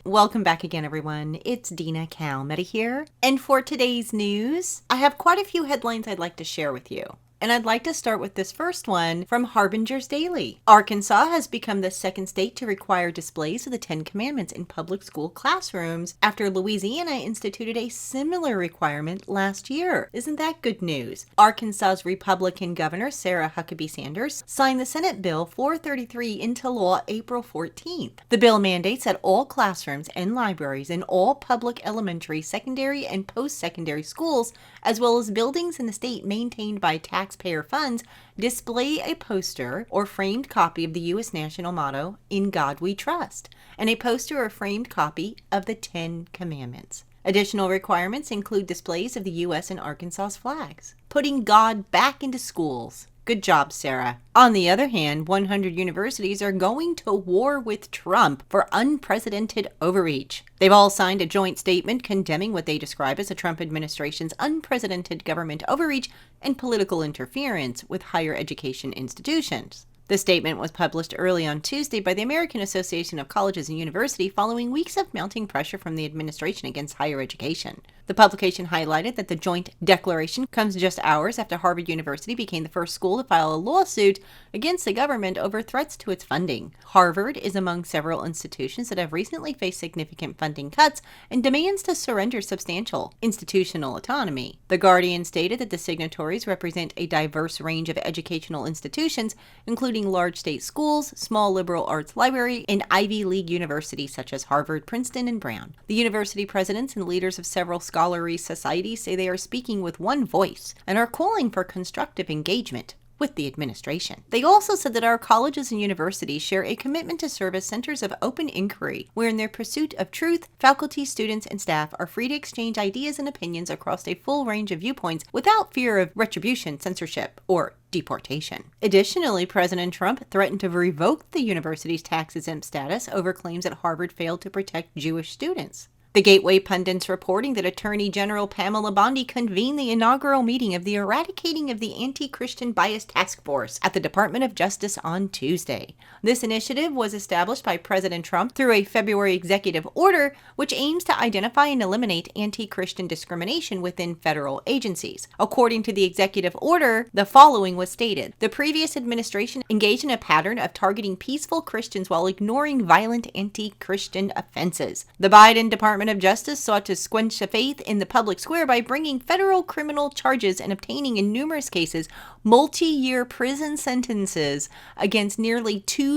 Welcome back again, everyone. It's Dina Calmetta here. And for today's news, I have quite a few headlines I'd like to share with you. And I'd like to start with this first one from Harbinger's Daily. Arkansas has become the second state to require displays of the Ten Commandments in public school classrooms after Louisiana instituted a similar requirement last year. Isn't that good news? Arkansas's Republican Governor Sarah Huckabee Sanders signed the Senate Bill 433 into law April 14th. The bill mandates that all classrooms and libraries in all public elementary, secondary, and post-secondary schools, as well as buildings in the state maintained by taxpayer funds, display a poster or framed copy of the U.S. national motto, "In God We Trust," and a poster or framed copy of the Ten Commandments. Additional requirements include displays of the U.S. and Arkansas's flags. Putting God back into schools. Good job, Sarah. On the other hand, 100 universities are going to war with Trump for unprecedented overreach. They've all signed a joint statement condemning what they describe as the Trump administration's unprecedented government overreach and political interference with higher education institutions. The statement was published early on Tuesday by the American Association of Colleges and Universities following weeks of mounting pressure from the administration against higher education. The publication highlighted that the joint declaration comes just hours after Harvard University became the first school to file a lawsuit against the government over threats to its funding. Harvard is among several institutions that have recently faced significant funding cuts and demands to surrender substantial institutional autonomy. The Guardian stated that the signatories represent a diverse range of educational institutions, including large state schools, small liberal arts library, and Ivy League universities such as Harvard, Princeton, and Brown. The university presidents and leaders of several scholarly societies say they are speaking with one voice and are calling for constructive engagement with the administration. They also said that our colleges and universities share a commitment to serve as centers of open inquiry, where in their pursuit of truth, faculty, students, and staff are free to exchange ideas and opinions across a full range of viewpoints without fear of retribution, censorship, or deportation. Additionally, President Trump threatened to revoke the university's tax-exempt status over claims that Harvard failed to protect Jewish students. The Gateway pundits reporting that Attorney General Pamela Bondi convened the inaugural meeting of the Eradicating of the Anti-Christian Bias Task Force at the Department of Justice on Tuesday. This initiative was established by President Trump through a February executive order, which aims to identify and eliminate anti-Christian discrimination within federal agencies. According to the executive order, the following was stated: the previous administration engaged in a pattern of targeting peaceful Christians while ignoring violent anti-Christian offenses. The Biden Department of Justice sought to quench the faith in the public square by bringing federal criminal charges and obtaining, in numerous cases, multi-year prison sentences against nearly 24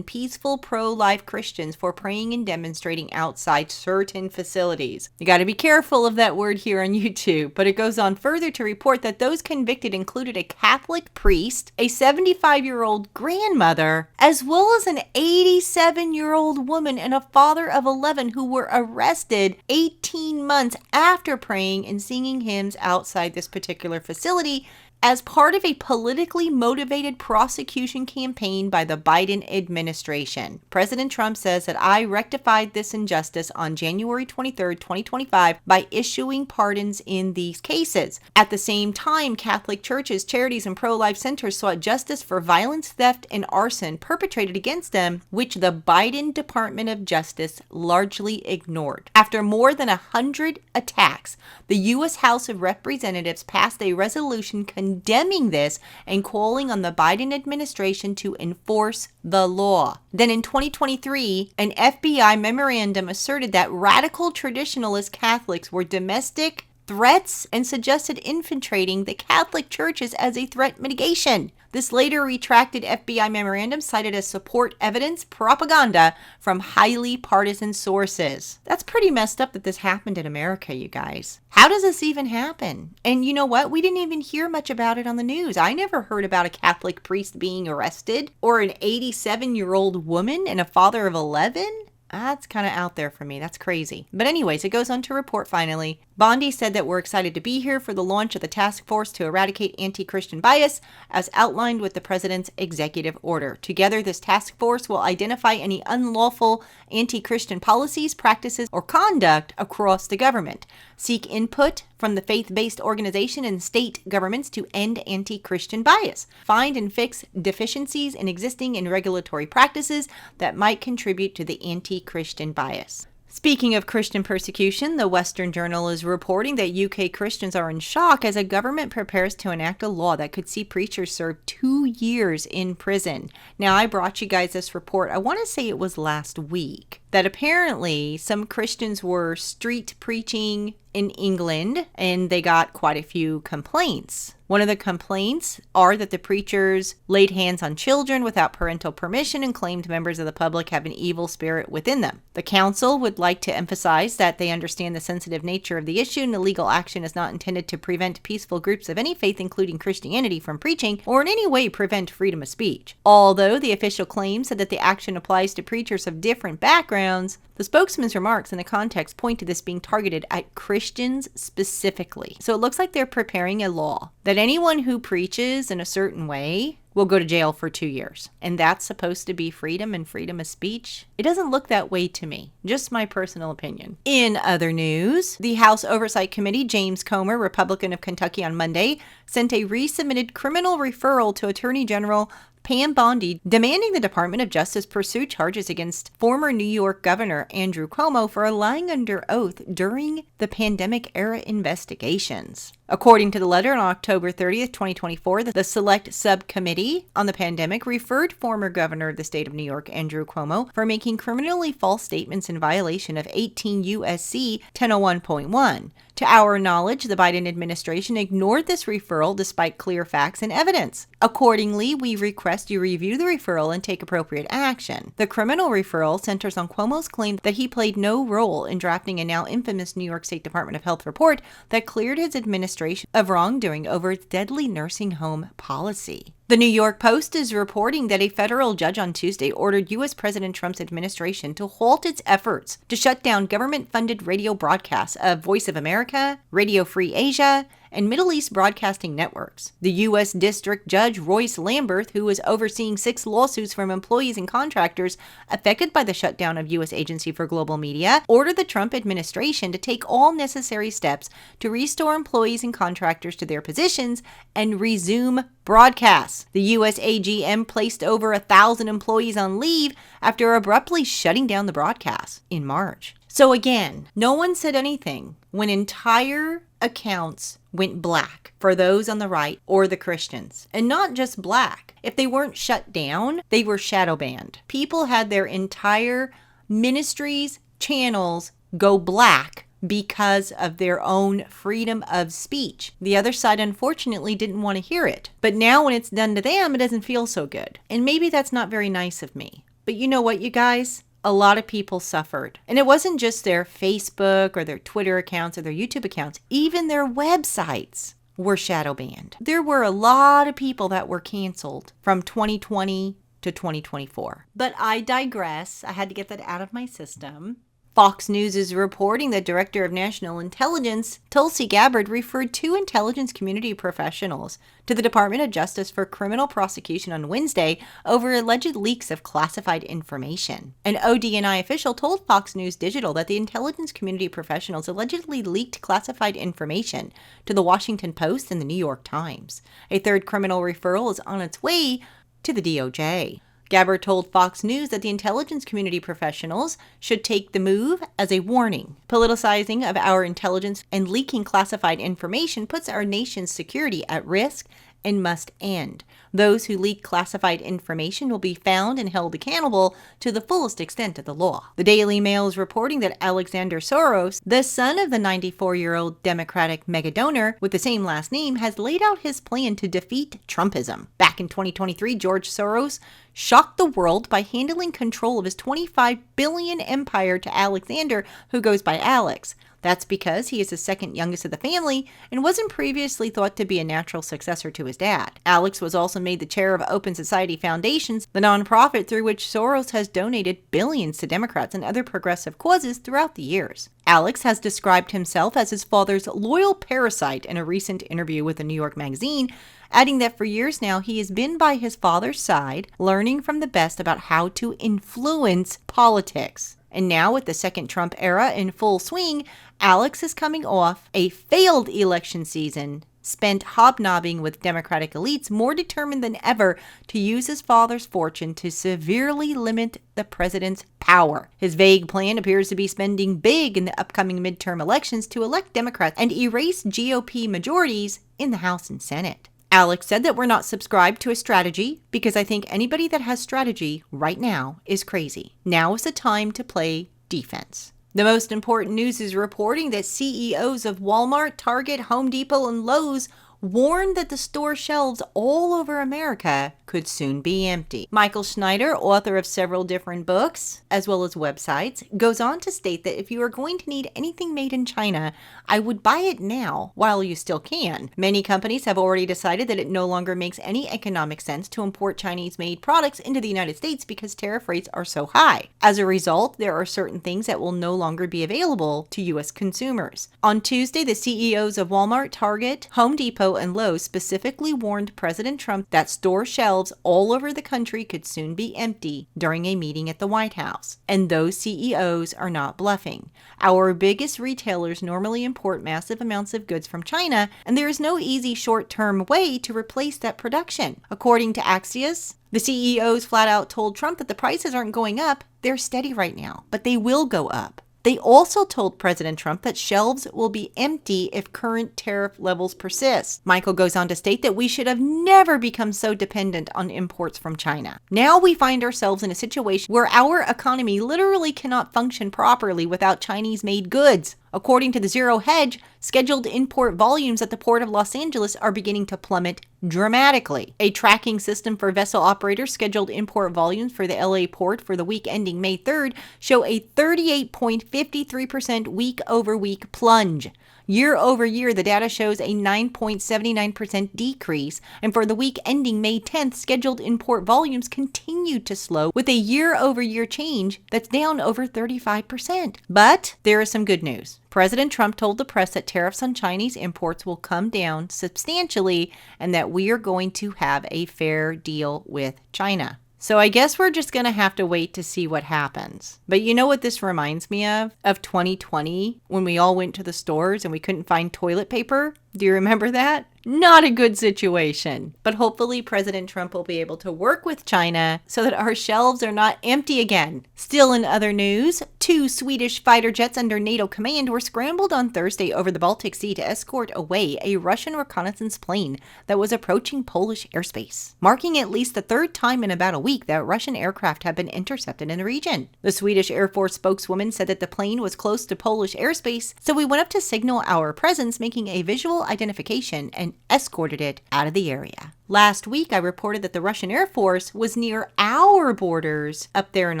peaceful pro-life Christians for praying and demonstrating outside certain facilities. You got to be careful of that word here on YouTube, but it goes on further to report that those convicted included a Catholic priest, a 75-year-old grandmother, as well as an 87-year-old woman and a father of 11 who were arrested 18 months after praying and singing hymns outside this particular facility as part of a politically motivated prosecution campaign by the Biden administration. President Trump says that I rectified this injustice on January 23, 2025 by issuing pardons in these cases. At the same time, Catholic churches, charities, and pro-life centers sought justice for violence, theft, and arson perpetrated against them, which the Biden Department of Justice largely ignored. After more than 100 attacks, the U.S. House of Representatives passed a resolution condemning this and calling on the Biden administration to enforce the law. Then in 2023, an FBI memorandum asserted that radical traditionalist Catholics were domestic threats and suggested infiltrating the Catholic churches as a threat mitigation. This later retracted FBI memorandum cited as support evidence propaganda from highly partisan sources. That's pretty messed up that this happened in America, you guys. How does this even happen? And you know what? We didn't even hear much about it on the news. I never heard about a Catholic priest being arrested or an 87-year-old woman and a father of 11. That's kind of out there for me. That's crazy. But anyways, it goes on to report finally. Bondi said that we're excited to be here for the launch of the task force to eradicate anti-Christian bias as outlined with the president's executive order. Together, this task force will identify any unlawful anti-Christian policies, practices, or conduct across the government, seek input from the faith-based organization and state governments to end anti-Christian bias, find and fix deficiencies in existing and regulatory practices that might contribute to the anti-Christian bias. Speaking of Christian persecution, the Western Journal is reporting that UK Christians are in shock as a government prepares to enact a law that could see preachers serve 2 years in prison. Now, I brought you guys this report, I want to say it was last week, that apparently some Christians were street preaching in England and they got quite a few complaints. One of the complaints are that the preachers laid hands on children without parental permission and claimed members of the public have an evil spirit within them. The council would like to emphasize that they understand the sensitive nature of the issue and the legal action is not intended to prevent peaceful groups of any faith, including Christianity, from preaching or in any way prevent freedom of speech. Although the official claim said that the action applies to preachers of different backgrounds, the spokesman's remarks in the context point to this being targeted at Christians specifically. So it looks like they're preparing a law that anyone who preaches in a certain way will go to jail for 2 years. And that's supposed to be freedom and freedom of speech? It doesn't look that way to me. Just my personal opinion. In other news, the House Oversight Committee, James Comer, Republican of Kentucky, on Monday sent a resubmitted criminal referral to Attorney General Pam Bondi, demanding the Department of Justice pursue charges against former New York Governor Andrew Cuomo for lying under oath during the pandemic-era investigations. According to the letter, on October 30th, 2024, the Select Subcommittee on the Pandemic referred former Governor of the state of New York, Andrew Cuomo, for making criminally false statements in violation of 18 U.S.C. 1001.1. To our knowledge, the Biden administration ignored this referral despite clear facts and evidence. Accordingly, we request you review the referral and take appropriate action. The criminal referral centers on Cuomo's claim that he played no role in drafting a now infamous New York State Department of Health report that cleared his administration of wrongdoing over its deadly nursing home policy. The New York Post is reporting that a federal judge on Tuesday ordered U.S. President Trump's administration to halt its efforts to shut down government-funded radio broadcasts of Voice of America, Radio Free Asia, and Middle East broadcasting networks. The U.S. District Judge Royce Lamberth, who is overseeing 6 lawsuits from employees and contractors affected by the shutdown of U.S. Agency for Global Media, ordered the Trump administration to take all necessary steps to restore employees and contractors to their positions and resume broadcasts. The U.S. AGM placed over 1,000 employees on leave after abruptly shutting down the broadcast in March. So again, no one said anything when entire accounts went black for those on the right or the Christians. And not just black. If they weren't shut down, they were shadow banned. People had their entire ministries, channels go black because of their own freedom of speech. The other side, unfortunately, didn't want to hear it. But now when it's done to them, it doesn't feel so good. And maybe that's not very nice of me. But you know what, you guys? A lot of people suffered. And it wasn't just their Facebook or their Twitter accounts or their YouTube accounts. Even their websites were shadow banned. There were a lot of people that were canceled from 2020 to 2024. But I digress. I had to get that out of my system. Fox News is reporting that Director of National Intelligence Tulsi Gabbard referred 2 intelligence community professionals to the Department of Justice for criminal prosecution on Wednesday over alleged leaks of classified information. An ODNI official told Fox News Digital that the intelligence community professionals allegedly leaked classified information to the Washington Post and the New York Times. A 3rd criminal referral is on its way to the DOJ. Gabbard told Fox News that the intelligence community professionals should take the move as a warning. Politicizing of our intelligence and leaking classified information puts our nation's security at risk and must end. Those who leak classified information will be found and held accountable to the fullest extent of the law. The Daily Mail is reporting that Alexander Soros, the son of the 94-year-old Democratic megadonor with the same last name, has laid out his plan to defeat Trumpism. Back in 2023, George Soros shocked the world by handing control of his $25 billion empire to Alexander, who goes by Alex. That's because he is the second youngest of the family and wasn't previously thought to be a natural successor to his dad. Alex was also made the chair of Open Society Foundations, the nonprofit through which Soros has donated billions to Democrats and other progressive causes throughout the years. Alex has described himself as his father's loyal parasite in a recent interview with the New York Magazine, adding that for years now he has been by his father's side, learning from the best about how to influence politics. And now, with the second Trump era in full swing, Alex is coming off a failed election season spent hobnobbing with Democratic elites, more determined than ever to use his father's fortune to severely limit the president's power. His vague plan appears to be spending big in the upcoming midterm elections to elect Democrats and erase GOP majorities in the House and Senate. Alex said that we're not subscribed to a strategy because I think anybody that has strategy right now is crazy. Now is the time to play defense. The most important news is reporting that CEOs of Walmart, Target, Home Depot, and Lowe's warned that the store shelves all over America could soon be empty. Michael Schneider, author of several different books, as well as websites, goes on to state that if you are going to need anything made in China, I would buy it now while you still can. Many companies have already decided that it no longer makes any economic sense to import Chinese-made products into the United States because tariff rates are so high. As a result, there are certain things that will no longer be available to U.S. consumers. On Tuesday, the CEOs of Walmart, Target, Home Depot, and Lowe's specifically warned President Trump that store shelves all over the country could soon be empty during a meeting at the White House. And those CEOs are not bluffing. Our biggest retailers normally import massive amounts of goods from China, and there is no easy short-term way to replace that production. According to Axios, the CEOs flat out told Trump that the prices aren't going up, they're steady right now, but they will go up. They also told President Trump that shelves will be empty if current tariff levels persist. Michael goes on to state that we should have never become so dependent on imports from China. Now we find ourselves in a situation where our economy literally cannot function properly without Chinese-made goods. According to the Zero Hedge, scheduled import volumes at the Port of Los Angeles are beginning to plummet dramatically. A tracking system for vessel operators' scheduled import volumes for the LA port for the week ending May 3rd show a 38.53% week-over-week plunge. Year over year, the data shows a 9.79% decrease, and for the week ending May 10th, scheduled import volumes continued to slow with a year-over-year change that's down over 35%. But there is some good news. President Trump told the press that tariffs on Chinese imports will come down substantially and that we are going to have a fair deal with China. So I guess we're just going to have to wait to see what happens. But you know what this reminds me of? Of 2020, when we all went to the stores and we couldn't find toilet paper. Do you remember that? Not a good situation. But hopefully President Trump will be able to work with China so that our shelves are not empty again. Still in other news, 2 Swedish fighter jets under NATO command were scrambled on Thursday over the Baltic Sea to escort away a Russian reconnaissance plane that was approaching Polish airspace, marking at least the 3rd time in about a week that Russian aircraft have been intercepted in the region. The Swedish Air Force spokeswoman said that the plane was close to Polish airspace, so we went up to signal our presence, making a visual identification, and escorted it out of the area. Last week, I reported that the Russian Air Force was near our borders up there in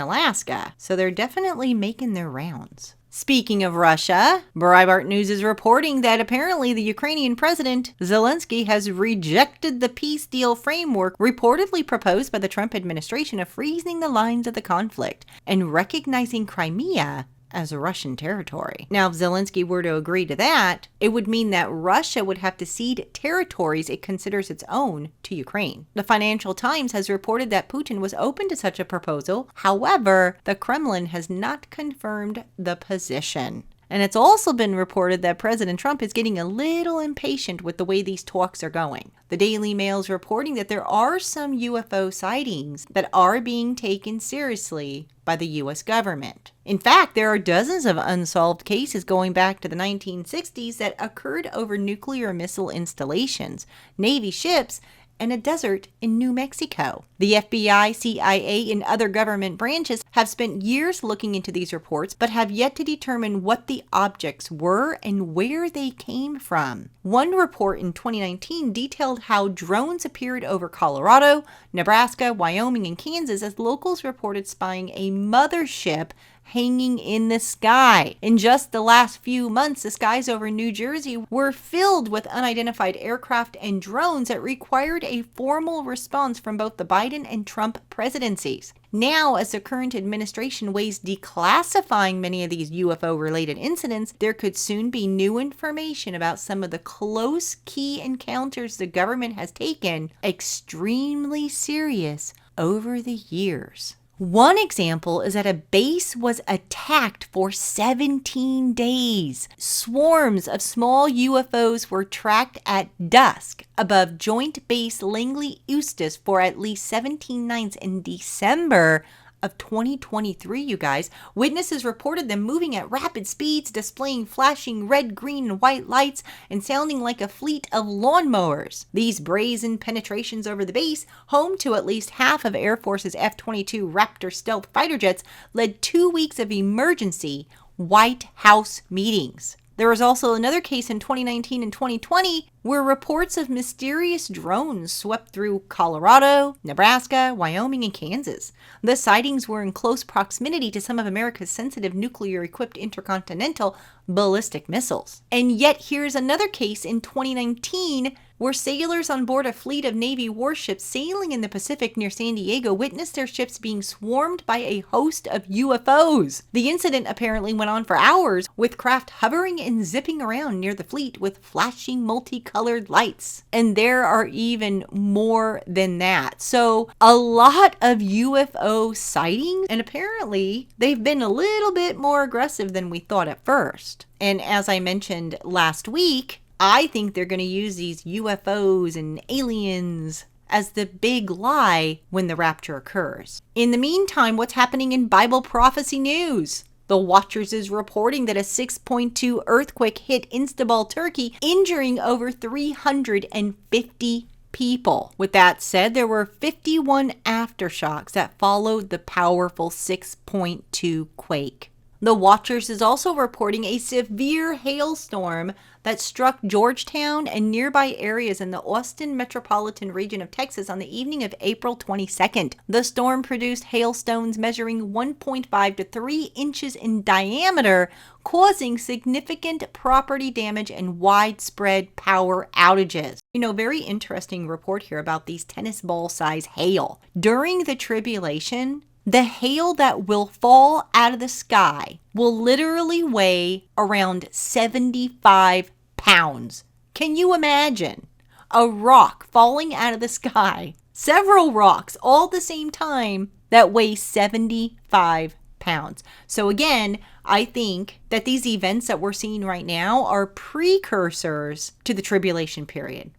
Alaska, so they're definitely making their rounds. Speaking of Russia, Breitbart News is reporting that apparently the Ukrainian president, Zelensky, has rejected the peace deal framework reportedly proposed by the Trump administration of freezing the lines of the conflict and recognizing Crimea as a Russian territory. Now, if Zelensky were to agree to that, it would mean that Russia would have to cede territories it considers its own to Ukraine. The Financial Times has reported that Putin was open to such a proposal. However, the Kremlin has not confirmed the position. And it's also been reported that President Trump is getting a little impatient with the way these talks are going. The Daily Mail is reporting that there are some UFO sightings that are being taken seriously by the U.S. government. In fact, there are dozens of unsolved cases going back to the 1960s that occurred over nuclear missile installations, Navy ships, and a desert in New Mexico. The FBI, CIA, and other government branches have spent years looking into these reports, but have yet to determine what the objects were and where they came from. One report in 2019 detailed how drones appeared over Colorado, Nebraska, Wyoming, and Kansas as locals reported spying a mothership hanging in the sky. In just the last few months, the skies over New Jersey were filled with unidentified aircraft and drones that required a formal response from both the Biden and Trump presidencies. Now, as the current administration weighs declassifying many of these UFO-related incidents, there could soon be new information about some of the close key encounters the government has taken extremely serious over the years. One example is that a base was attacked for 17 days. Swarms of small UFOs were tracked at dusk above Joint Base Langley Eustis for at least 17 nights in December of 2023, you guys. Witnesses reported them moving at rapid speeds, displaying flashing red, green, and white lights, and sounding like a fleet of lawnmowers. These brazen penetrations over the base, home to at least half of Air Force's F-22 Raptor stealth fighter jets, led 2 weeks of emergency White House meetings. There was also another case in 2019 and 2020 where reports of mysterious drones swept through Colorado, Nebraska, Wyoming, and Kansas. The sightings were in close proximity to some of America's sensitive nuclear-equipped intercontinental ballistic missiles. And yet here's another case in 2019 where sailors on board a fleet of Navy warships sailing in the Pacific near San Diego witnessed their ships being swarmed by a host of UFOs. The incident apparently went on for hours, with craft hovering and zipping around near the fleet with flashing multicolored lights. And there are even more than that. So a lot of UFO sightings, and apparently they've been a little bit more aggressive than we thought at first. And as I mentioned last week, I think they're going to use these UFOs and aliens as the big lie when the rapture occurs. In the meantime, what's happening in Bible prophecy news? The Watchers is reporting that a 6.2 earthquake hit Istanbul, Turkey, injuring over 350 people. With that said, there were 51 aftershocks that followed the powerful 6.2 quake. The Watchers is also reporting a severe hailstorm that struck Georgetown and nearby areas in the Austin metropolitan region of Texas on the evening of April 22nd. The storm produced hailstones measuring 1.5 to 3 inches in diameter, causing significant property damage and widespread power outages. Very interesting report here about these tennis ball size hail. During the tribulation, the hail that will fall out of the sky will literally weigh around 75 pounds. Can you imagine a rock falling out of the sky, several rocks all at the same time, that weigh 75 pounds? So again, I think that these events that we're seeing right now are precursors to the tribulation period.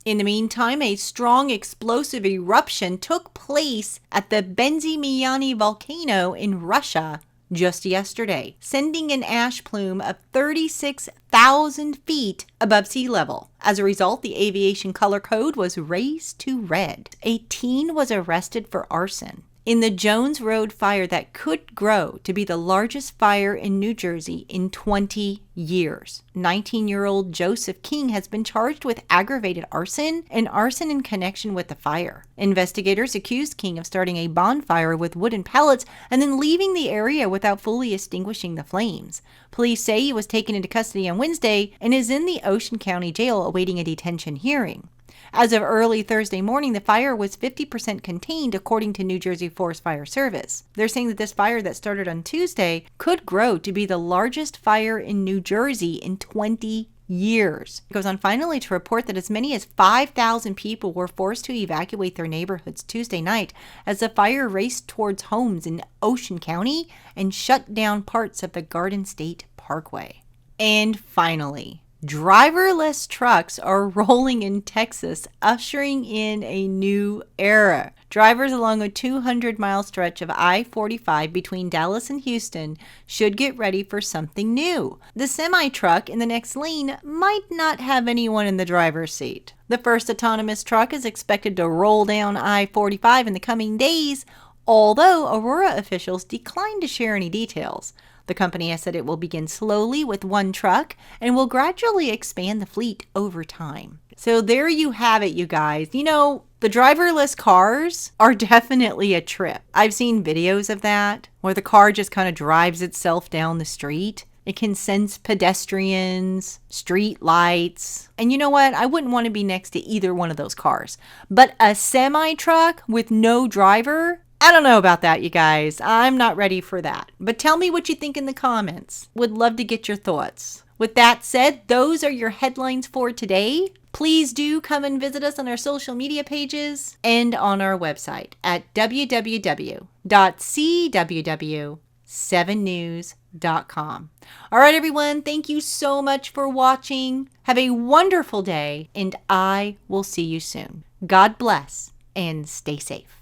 In the meantime, a strong explosive eruption took place at the Benzimiani volcano in Russia just yesterday, sending an ash plume of 36,000 feet above sea level. As a result, the aviation color code was raised to red. A teen was arrested for arson in the Jones Road fire that could grow to be the largest fire in New Jersey in 20 years. 19-year-old Joseph King has been charged with aggravated arson and arson in connection with the fire. Investigators accused King of starting a bonfire with wooden pellets and then leaving the area without fully extinguishing the flames. Police say he was taken into custody on Wednesday and is in the Ocean County Jail awaiting a detention hearing. As of early Thursday morning, the fire was 50% contained, according to New Jersey Forest Fire Service. They're saying that this fire that started on Tuesday could grow to be the largest fire in New Jersey in 20 years. It goes on finally to report that as many as 5,000 people were forced to evacuate their neighborhoods Tuesday night as the fire raced towards homes in Ocean County and shut down parts of the Garden State Parkway. And finally, driverless trucks are rolling in Texas, ushering in a new era. Drivers along a 200-mile stretch of I-45 between Dallas and Houston should get ready for something new. The semi-truck in the next lane might not have anyone in the driver's seat. The first autonomous truck is expected to roll down I-45 in the coming days, although Aurora officials declined to share any details. The company has said it will begin slowly with one truck and will gradually expand the fleet over time. So there you have it, you guys. The driverless cars are definitely a trip. I've seen videos of that where the car just kind of drives itself down the street. It can sense pedestrians, street lights. And you know what? I wouldn't want to be next to either one of those cars. But a semi-truck with no driver? I don't know about that, you guys. I'm not ready for that. But tell me what you think in the comments. Would love to get your thoughts. With that said, those are your headlines for today. Please do come and visit us on our social media pages and on our website at www www.cww7news.com. All right, everyone, thank you so much for watching. Have a wonderful day, and I will see you soon. God bless and stay safe.